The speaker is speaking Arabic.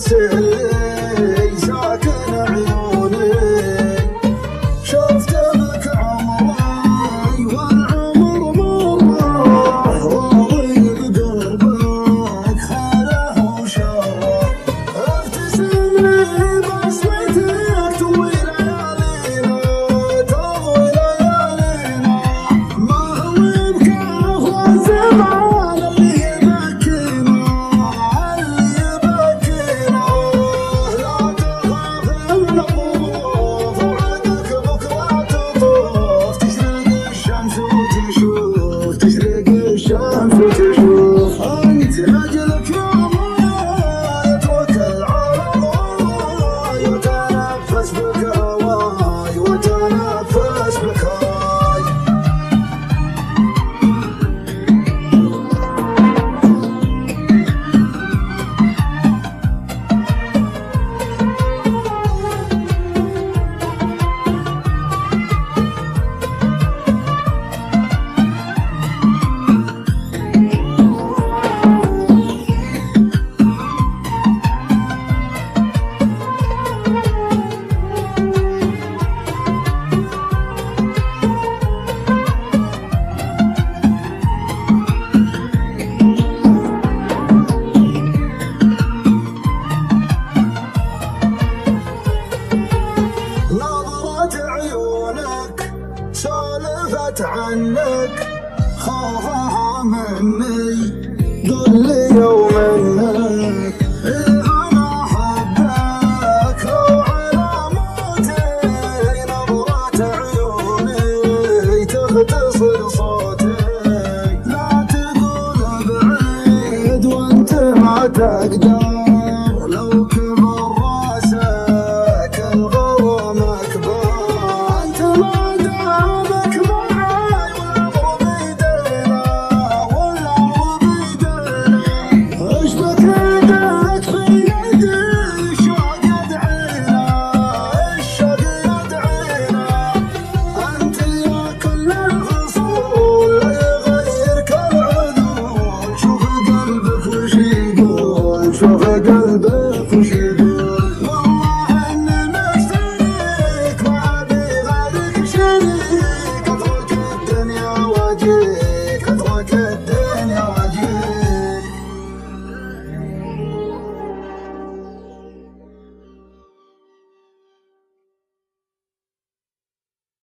بس اللي ساكن عيوني شفت بك عمري والعمر مره راضي بقربك خاله وشره ابتسم لي بصمتك تضوي ليالينا تضوي ليالينا ما هو بكاف والزمان اللي يبكينا اللي يبكينا لا تخاف من الظروف وعدك بكره تطوف تشرق الشمس وتشوف تشرق الشمس وتشوف انت اجلك يا مولاي اتوكل على الله وتنفس بك هواي وتنفس بك هواي نظرة عيونك سولفت عنك خوفها مني قل لي يوم انك انا احبك لو على موتي نظرة عيوني تختصر صوتي لا تقول بعيد وانت ما تقدر